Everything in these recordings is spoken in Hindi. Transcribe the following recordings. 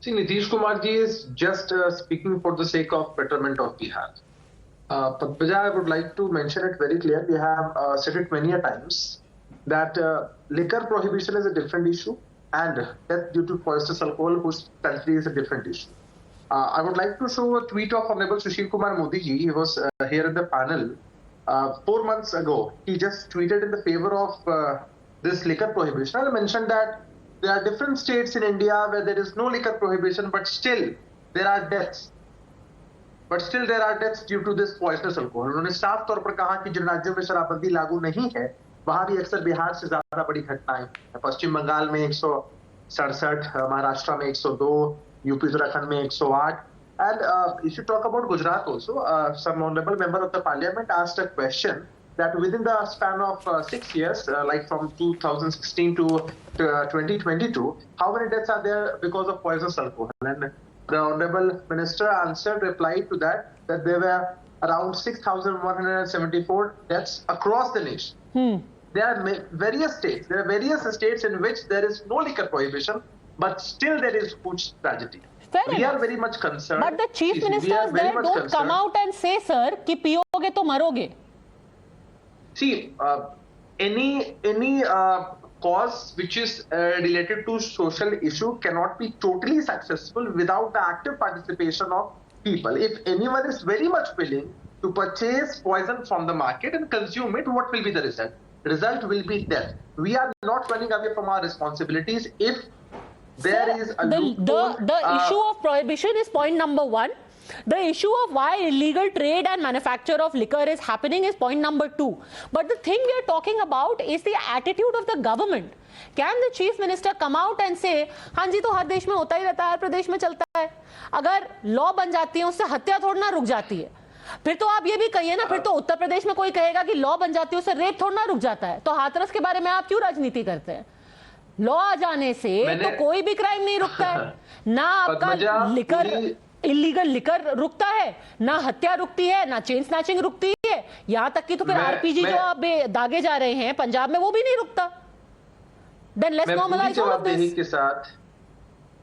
See, Nitish Kumar ji is just speaking for the sake of betterment of Bihar. Padmaja, I would like to mention it very clear. We have said it many a times that liquor prohibition is a different issue, and death due to poisonous alcohol, whose country is a different issue. I would like to show a tweet of Honorable Sushil Kumar Modi ji. He was here in the panel 4 months ago. He just tweeted in the favor of this liquor prohibition and mentioned that there are different states in India where there is no liquor prohibition, but still there are deaths. But still there are deaths due to this poisonous alcohol. उन्होंने साफ तौर पर कहा कि जिन राज्यों में शराबबंदी लागू नहीं है, वहां भी अक्सर बिहार से ज्यादा बड़ी घटनाएं। पश्चिम बंगाल में 167, महाराष्ट्र में 102, यूपी उत्तराखंड में 108. And if you talk about Gujarat also, some honorable member of the parliament asked a question that within the span of 6 years, like from 2016 to 2022, how many deaths are there because of poisonous alcohol? And the honorable minister replied to that there were around 6,174 deaths across the nation. There are various states in which there is no liquor prohibition, but still there is huge tragedy. We are very much concerned. But the chief ministers there don't come out and say, sir, कि पियोगे तो मरोगे. See, any cause which is related to social issue cannot be totally successful without the active participation of people. If anyone is very much willing to purchase poison from the market and consume it, what will be the result? The result will be death. We are not running away from our responsibilities. If there is a the issue of prohibition is point number one. The issue of why illegal trade and manufacture of liquor is happening is point number two. But the thing we are talking about is the attitude of the government. Can the chief minister come out and say, हाँ जी तो हर देश में होता ही रहता है, हर प्रदेश में चलता है. अगर लॉ बन जाती है उससे हत्या थोड़ा ना रुक जाती है. फिर तो आप ये भी कहिए ना, फिर तो उत्तर प्रदेश में कोई कहेगा कि लॉ बन जाती है उससे रेप थोड़ा ना रुक जाता है. तो हाथरस के बारे में आप क्यों राजनीति करते हैं? लॉ आ जाने से तो कोई भी क्राइम नहीं रुकता है. ना आपका लिकर इलीगल लिकर रुकता है, ना हत्या रुकती है, ना चेन स्नैचिंग रुकती है. यहां तक कि तो फिर आरपीजी जो आप दागे जा रहे हैं पंजाब में वो भी नहीं रुकता. Then let's normalise all of this.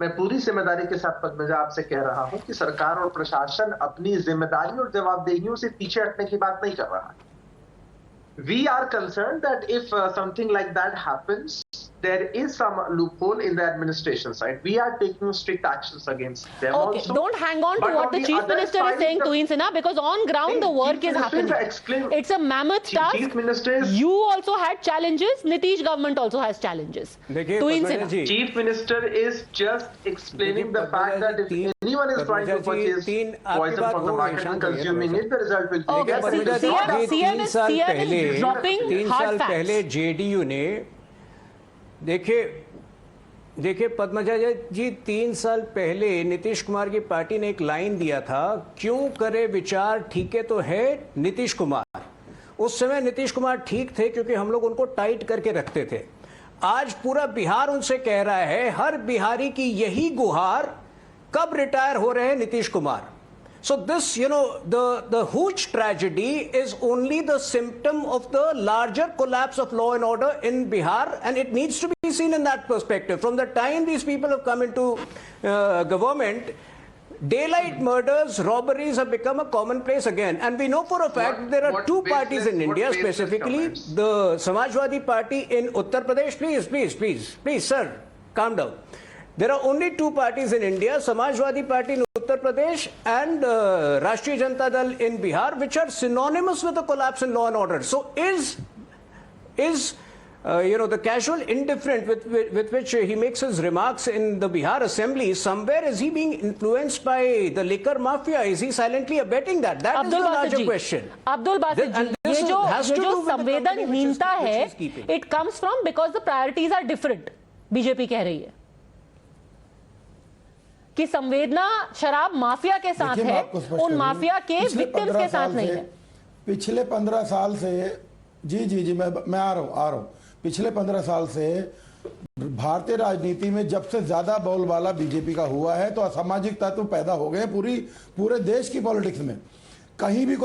मैं पूरी जिम्मेदारी के साथ पद्मजा आपसे कह रहा हूं कि सरकार और प्रशासन अपनी जिम्मेदारी और जवाबदेहियों से पीछे हटने की बात नहीं कर रहा है. We are concerned that if something like that happens, there is some loophole in the administration side. We are taking strict actions against them. Okay, also. Don't hang on to what the chief minister is saying, Tuhin Sinha, because on ground the work is happening. It's a mammoth task. Chief ministers, you also had challenges. Nitish government also has challenges. Tuhin Sinha. Chief minister is just explaining the fact that if anyone is trying to purchase poison from the market and consuming it, the result will be. Okay, CM is dropping hard facts. पहले जेडीयू ने देखिए पद्मजा जी 3 साल पहले नीतीश कुमार की पार्टी ने एक लाइन दिया था, क्यों करे विचार ठीक है तो है नीतीश कुमार. उस समय नीतीश कुमार ठीक थे क्योंकि हम लोग उनको टाइट करके रखते थे. आज पूरा बिहार उनसे कह रहा है, हर बिहारी की यही गुहार, कब रिटायर हो रहे हैं Nitish Kumar. So this, the huge tragedy is only the symptom of the larger collapse of law and order in Bihar, and it needs to be seen in that perspective. From the time these people have come into government, daylight murders, robberies have become a commonplace again. And we know for a fact that there are two parties in India, specifically the Samajwadi Party in Uttar Pradesh. Please, sir, calm down. There are only two parties in India, Samajwadi Party in Uttar Pradesh and Rashtriya Janata Dal in Bihar, which are synonymous with the collapse in law and order. So is the casual indifference with which he makes his remarks in the Bihar assembly, somewhere is he being influenced by the liquor mafia? Is he silently abetting that? That is the larger question. Abdul Basit ji, ये जो संवेदनहीनता है, it comes from because the priorities are different. BJP कह रही है कि संवेदना शराब माफिया के साथ है, उन माफिया के विक्टिम्स के साथ नहीं है. पिछले 15 साल से जी मैं आ रहा हूं. पिछले 15 साल से भारतीय राजनीति में जब से ज्यादा बोलबाला बीजेपी का हुआ है तो असामाजिक तत्व पैदा हो गए पूरे देश की पॉलिटिक्स में. कहीं भी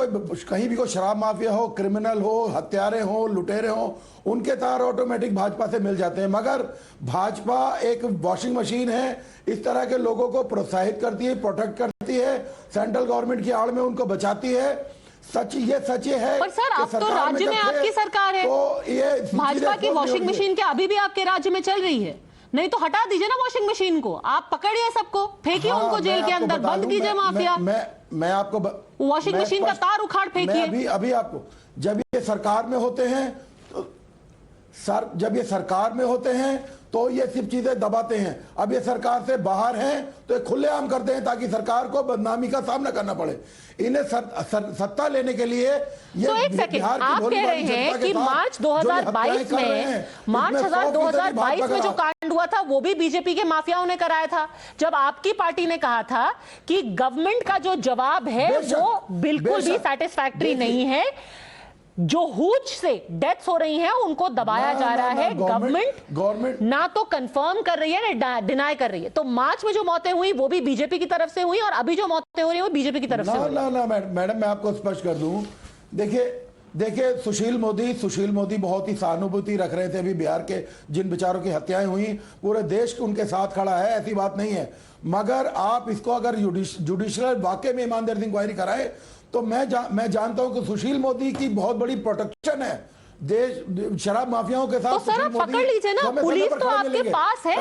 कोई शराब माफिया हो, क्रिमिनल हो, हत्यारे हो, लुटेरे हो, उनके तार ऑटोमेटिक भाजपा से मिल जाते हैं। मगर भाजपा एक वॉशिंग मशीन है, इस तरह के लोगों को प्रोत्साहित करती है, प्रोटेक्ट करती है, सेंट्रल गवर्नमेंट की आड़ में उनको बचाती है। सच ये है। पर सर अब तो राज्य में आपकी सरकार है, तो ये भाजपा की वॉशिंग मशीन क्या अभी भी आपके राज्य में चल रही है? नहीं तो हटा दीजिए ना वॉशिंग मशीन को, आप पकड़िए सबको, फेंकिए उनको जेल के अंदर, बंद कीजिए माफिया। मैं आपको वॉशिंग मशीन का तार उखाड़ फेंकिए। अभी आपको जब ये सरकार में होते हैं जब ये सरकार में होते हैं तो ये सब चीजें दबाते हैं। अब ये सरकार से बाहर हैं तो ये खुलेआम करते हैं ताकि सरकार को बदनामी का सामना करना पड़े। इन्हें सत्ता लेने के लिए ये तो एक सेकंड, आप कह रहे हैं कि मार्च 2022 में जो कांड हुआ था वो भी बीजेपी के माफियाओं ने कराया था, जब आपकी पार्टी ने कहा था कि गवर्नमेंट का जो जवाब है वो बिल्कुल भी सेटिस्फैक्टरी नहीं है, जो हुज से डेथ्स हो रही हैं उनको दबाया जा रहा है। गवर्नमेंट ना तो कंफर्म कर रही है ना डिनाई कर रही है। तो मार्च में जो मौतें हुई वो भी बीजेपी की तरफ से हुई और अभी जो मौतें हो रही है वो बीजेपी की तरफ से हुई। ना मैडम, मैं आपको स्पष्ट कर दूं, देखिए सुशील मोदी बहुत ही सहानुभूति रख रहे थे अभी बिहार के जिन बेचारों की हत्याएं हुई, पूरे देश उनके साथ खड़ा है, ऐसी बात नहीं है। मगर आप इसको अगर जुडिशियल वाकई में ईमानदारी इंक्वायरी कराए तो मैं जानता हूं कि सुशील मोदी की बहुत बड़ी प्रोटेक्शन है देश शराब माफियाओं के साथ। तो सर आप पकड़ लीजिए ना, पुलिस तो आपके पास है,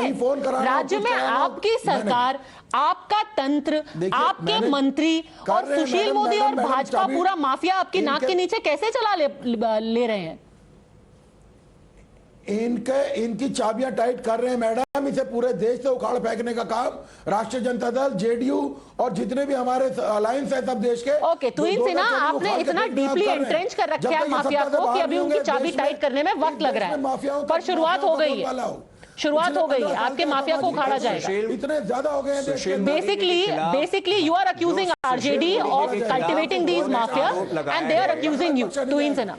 राज्य में आपकी सरकार, आपका तंत्र, आपके मंत्री और सुशील मोदी और भाजपा पूरा माफिया आपकी नाक के नीचे कैसे चला ले रहे हैं? इनकी चाबियां टाइट कर रहे हैं मैडम। इसे पूरे देश से उखाड़ फेंकने का काम राष्ट्रीय जनता दल, जेडीयू और जितने भी हमारे अलायंस है सब देश के। ओके, तुहिन सिन्हा, आपने इतना डीपली एंट्रेंच कर रखा है माफिया को कि अभी उनकी चाबी टाइट करने में वक्त लग रहा है, पर शुरुआत हो गई है, शुरुआत हो गई है, आपके माफिया को उखाड़ा जाएगा। इतने ज्यादा हो गए हैं। Basically you are accusing RJD of cultivating these mafia and they are accusing you. Tuhin Sinha,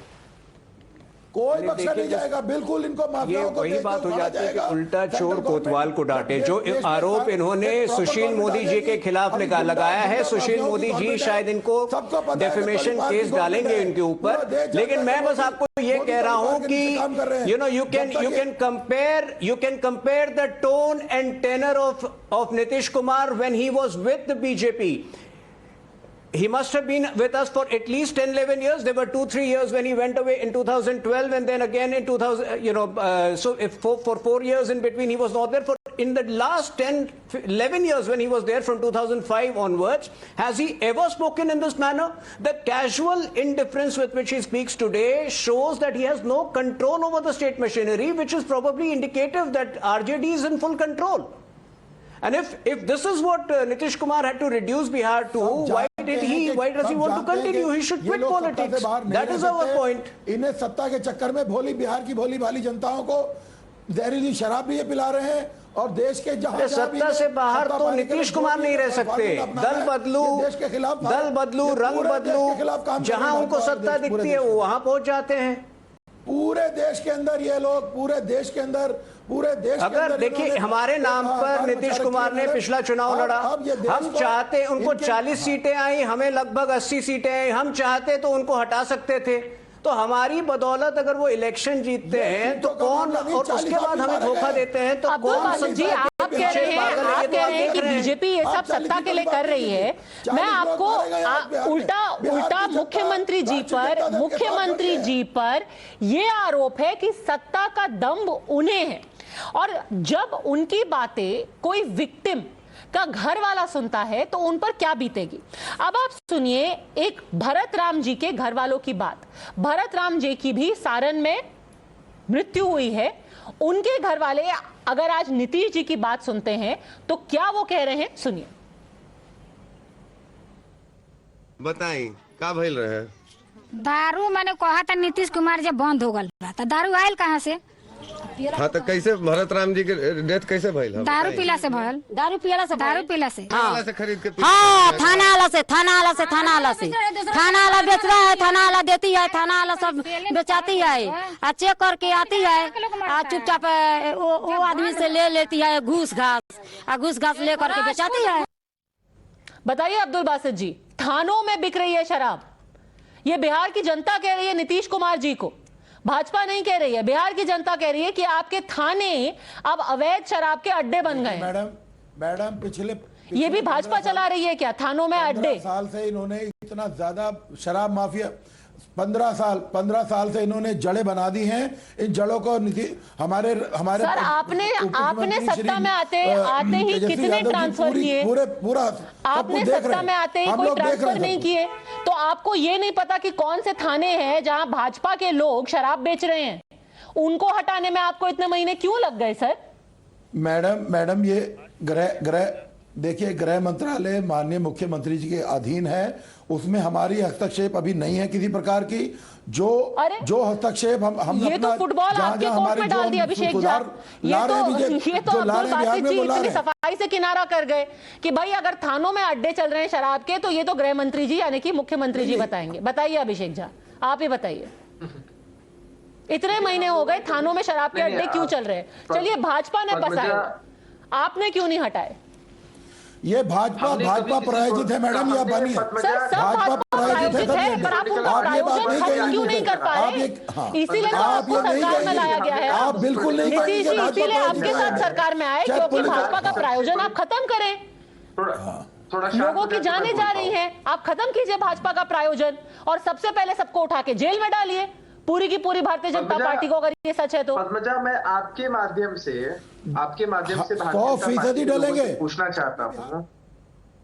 कोई बख्शा नहीं जाएगा, बिल्कुल इनको माफियाओं को वही बात हो जाती है कि उल्टा चोर कोतवाल को डांटे। जो आरोप इन्होंने सुशील मोदी जी के खिलाफ लगाया है, सुशील मोदी जी शायद इनको डेफेमेशन केस डालेंगे इनके ऊपर, लेकिन मैं बस आपको ये कह रहा हूं कि you can compare the tone and tenor of Nitish Kumar when he was with the BJP. He must have been with us for at least 10-11 years. There were 2-3 years when he went away in 2012 and then again in 2000, so if for 4 years in between he was not there. For in the last 10-11 years when he was there from 2005 onwards, has he ever spoken in this manner? The casual indifference with which he speaks today shows that he has no control over the state machinery, which is probably indicative that RJD is in full control. And if this is what Nitish Kumar had to reduce Bihar to, why does he want to continue? He should quit politics. That is our point. इन्हें सत्ता के चक्कर में बिहार की भोली भाली जनताओं को जहरीली शराब भी ये पिला रहे हैं और देश के जहां सत्ता से बाहर तो नीतीश कुमार नहीं रह सकते। दल बदलू, रंग बदलू, जहां उनको सत्ता दिखती है वो वहां पहुंच जाते हैं। पूरे देश के अंदर ये लोग पूरे देश अगर देखिए हमारे नाम पर नीतीश कुमार ने पिछला चुनाव लड़ा, हम चाहते उनको 40 सीटें आई, हमें लगभग 80 सीटें आई, हम चाहते तो उनको हटा सकते थे। तो हमारी बदौलत अगर वो इलेक्शन जीतते हैं तो कौन, और उसके बाद हमें धोखा देते हैं तो कौन? जी आप कह रहे हैं कि बीजेपी ये सब सत्ता के लिए कर रही है। मैं आपको उल्टा मुख्यमंत्री जी पर ये आरोप है कि सत्ता का दम्भ उन्हें है, और जब उनकी बातें कोई विक्टिम का घर वाला सुनता है तो उन पर क्या बीतेगी। अब आप सुनिए एक भरत राम जी के घर वालों की बात। भरत राम जी की भी सारण में मृत्यु हुई है। उनके घर वाले अगर आज नीतीश जी की बात सुनते हैं तो क्या वो कह रहे हैं, सुनिए। बताई का भइल रहे? दारू मैंने कहा था नीतीश कुमार जब बंद हो गल तो दारू आयल कहाँ से? हाँ तो कैसे भरत राम जी के डेथ कैसे भइल? दारू पीला से भइल। दारू पीला से थाना से खरीद के हाँ, थाना वाला से थाना वाला बेच रहा है, थाना वाला देती है, थाना वाला सब बेचाती है, और चेक करके आती है, और चुपचाप वो आदमी से ले लेती है घूस घास ले करके बेचाती है। बताइए अब्दुल बासित जी, थानों में बिक रही है शराब। ये बिहार की जनता कह रही है नीतीश कुमार जी को, भाजपा नहीं कह रही है, बिहार की जनता कह रही है कि आपके थाने अब अवैध शराब के अड्डे बन गए। मैडम पिछले ये भी भाजपा चला रही है क्या, थानों में अड्डे? 15 साल से इन्होंने इतना ज्यादा शराब माफिया, 15 साल से इन्होंने जड़ें बना दी हैं। इन जड़ों को हमारे सर आपने सत्ता में आते ही कितने ट्रांसफर किए? पूरा आपने सत्ता में आते ही कोई ट्रांसफर नहीं किए, तो आपको ये नहीं पता कि कौन से थाने हैं जहां भाजपा के लोग शराब बेच रहे हैं? उनको हटाने में आपको इतने महीने क्यों लग गए सर? मैडम ये देखिए गृह मंत्रालय माननीय मुख्यमंत्री जी के अधीन है, उसमें हमारी हस्तक्षेप अभी नहीं है किसी प्रकार की। जो हस्तक्षेप हम ये तो फुटबॉल आपके कोर्ट में डाल दिया अभिषेक झा। ये तो अब्दुल बासित जी इतनी सफाई से किनारा कर गए कि भाई अगर थानों में अड्डे चल रहे हैं शराब के, तो ये तो गृह मंत्री जी यानी कि मुख्यमंत्री जी बताएंगे। बताइए अभिषेक झा, आप ही बताइए, इतने महीने हो गए थानों में शराब के अड्डे क्यों चल रहे हैं? चलिए भाजपा ने बसाए, आपने क्यों नहीं हटाए? ये भाजपा प्रायोजित है मैडम, या बनी है भाजपा प्रायोजित है, पर आप उनका प्रायोजन खत्म क्यों नहीं कर पा रहे? इसीलिए तो आपको सरकार में लाया गया है। आप बिल्कुल नहीं नीतीश जी इसीलिए आपके साथ सरकार में आए, क्योंकि भाजपा का प्रायोजन आप खत्म करें। लोगों की जानें जा रही हैं, आप खत्म कीजिए भाजपा का प्रायोजन और सबसे पहले सबको उठा के जेल में डालिए, पूरी की पूरी भारतीय जनता पार्टी को, अगर ये सच है तो। पद्मजा, मैं आपके माध्यम से 100% डलेंगे।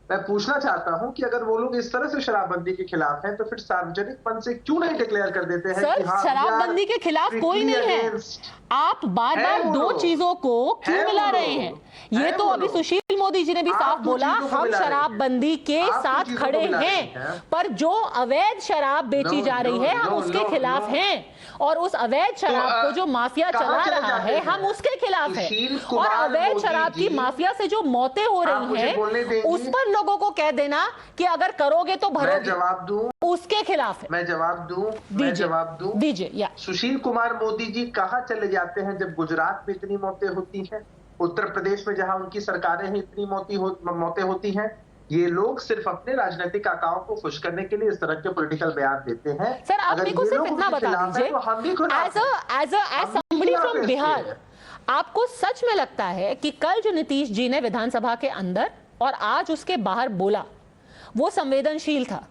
मैं पूछना चाहता हूं कि अगर वो लोग इस तरह से शराबबंदी के खिलाफ हैं, तो फिर सार्वजनिक मन से क्यों नहीं डिक्लेयर कर देते हैं सर, कि हाँ, शराबबंदी के खिलाफ कोई नहीं है। आप बार बार दो चीजों को क्यों मिला रहे हैं? ये तो अभी सुशील मोदी जी ने भी साफ बोला, हम शराबबंदी के साथ खड़े हैं, पर जो अवैध शराब बेची जा रही है हम उसके खिलाफ हैं, और उस अवैध शराब को जो माफिया चला रहा है हम उसके खिलाफ हैं। और अवैध शराब की माफिया से जो मौतें हो रही हैं उस पर लोगों को कह देना कि अगर करोगे तो भरोगे। जवाब दूं, उसके खिलाफ है। मैं जवाब दूं दीजिए। या सुशील कुमार मोदी जी कहां चले जाते हैं जब गुजरात में इतनी मौतें होती हैं, उत्तर प्रदेश में जहां उनकी सरकारें हैं इतनी मौतें होती हैं? ये लोग सिर्फ अपने राजनीतिक आकाओं को खुश करने के लिए इस तरह के पॉलिटिकल बयान देते हैं। सर आप मेरे को सिर्फ इतना बता दीजिए, एज समबडी फ्रॉम बिहार, आपको सच में लगता है कि कल जो नीतीश जी ने विधानसभा के अंदर और आज उसके बाहर बोला वो संवेदनशील था?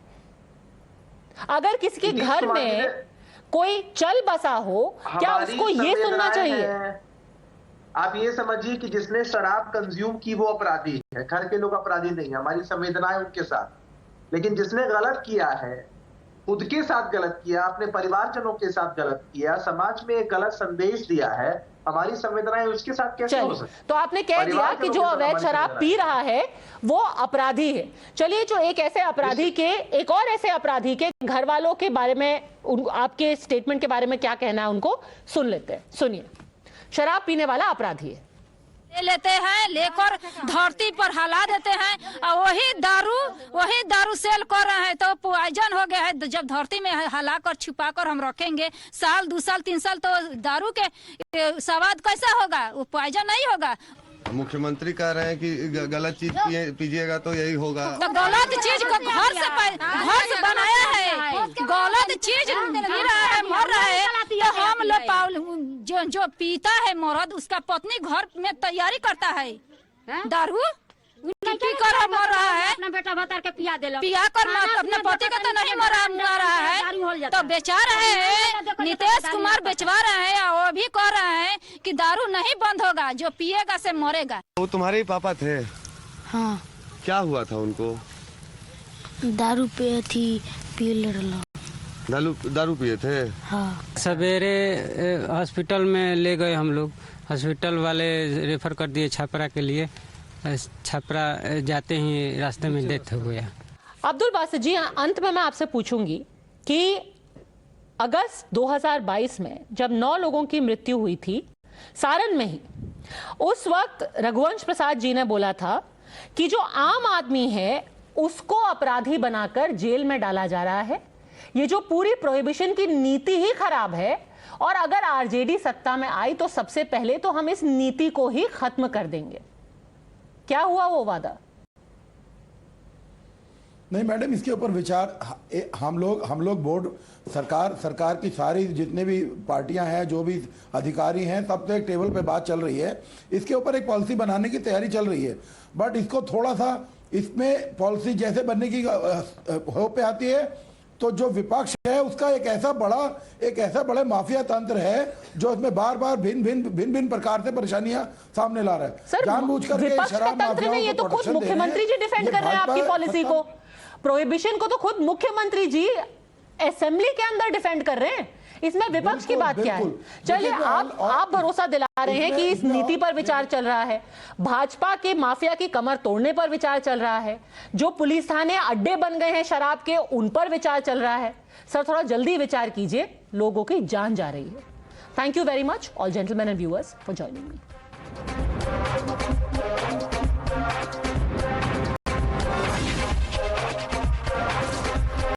अगर किसी के घर में कोई चल बसा हो, क्या उसको ये सुनना चाहिए? आप ये समझिए कि जिसने शराब कंज्यूम की वो अपराधी है, घर के लोग अपराधी नहीं है, हमारी संवेदनाएं उनके साथ। लेकिन जिसने गलत किया है, खुद के साथ गलत किया, अपने परिवारजनों के साथ गलत किया, समाज में एक गलत संदेश दिया है, हमारी संवेदनाएं उसके साथ कैसे हो सकती? तो आपने कह दिया कि जो अवैध शराब पी रहा है वो अपराधी है। चलिए, जो एक और ऐसे अपराधी के घर वालों के बारे में आपके स्टेटमेंट के बारे में क्या कहना है उनको सुन लेते हैं। सुनिए। शराब पीने वाला अपराधी है, लेते हैं, लेकर धरती पर हला देते हैं, और वही दारू सेल कर रहे हैं, तो पॉइजन हो गया है। जब धरती में हला कर छुपा कर हम रखेंगे, साल 2 साल 3 साल, तो दारू के स्वाद कैसा होगा? वो पॉइजन नहीं होगा। मुख्यमंत्री कह रहे हैं कि गलत चीज पीजिएगा तो यही होगा। तो गलत चीज को घर से बनाया है, गलत चीज पी रहा है, मर रहा है, तो हम लोग जो पीता है मर्द, उसका पत्नी घर में तैयारी करता है दारू पी कर मर रहा है, अपना बेटा बता के पिया कर अपने पति का तो नहीं मर रहा है, तो बेचा रहे हैं। नीतीश कुमार बेचवा रहे हैं, और वो भी कह रहे हैं कि दारू नहीं बंद होगा, जो पिएगा से मरेगा। वो तुम्हारे ही पापा थे? हाँ। क्या हुआ था उनको? दारू पी दारू पिए थे? हाँ। सवेरे हॉस्पिटल में ले गए हम लोग, हॉस्पिटल वाले रेफर कर दिए छपरा के लिए। छपरा जाते ही रास्ते में डेथ हो गया। अब्दुल बासित जी, अंत में मैं आपसे पूछूंगी कि अगस्त 2022 में जब 9 लोगों की मृत्यु हुई थी सारण में ही, उस वक्त रघुवंश प्रसाद जी ने बोला था कि जो आम आदमी है उसको अपराधी बनाकर जेल में डाला जा रहा है। ये जो पूरी प्रोहिबिशन की नीति ही खराब है, और अगर आरजेडी सत्ता में आई तो सबसे पहले तो हम इस नीति को ही खत्म कर देंगे। क्या हुआ वो वादा? नहीं मैडम, इसके ऊपर विचार हम लोग बोर्ड सरकार की सारी जितने भी पार्टियां हैं, जो भी अधिकारी हैं, सब तो एक टेबल पे बात चल रही है। इसके ऊपर एक पॉलिसी बनाने की तैयारी चल रही है, बट इसको थोड़ा सा इसमें पॉलिसी जैसे बनने की हो पे आती है तो जो विपक्ष है उसका एक ऐसा बड़ा माफिया तंत्र है जो इसमें बार बार भिन्न प्रकार से परेशानियां सामने ला रहा है। जानबूझकर विपक्ष के तंत्र में ये तो खुद मुख्यमंत्री जी डिफेंड कर रहे हैं आपकी पॉलिसी को। प्रोहिबिशन को तो खुद मुख्यमंत्री जी असेंबली के अंदर डिफेंड कर रहे हैं, इसमें विपक्ष की बात क्या है? चलिए, आप भरोसा दिला रहे हैं कि इस नीति पर विचार चल रहा है, भाजपा के माफिया की कमर तोड़ने पर विचार चल रहा है, जो पुलिस थाने अड्डे बन गए हैं शराब के उन पर विचार चल रहा है। सर थोड़ा जल्दी विचार कीजिए, लोगों की जान जा रही है। Thank you very much all gentleman and viewers for joining me.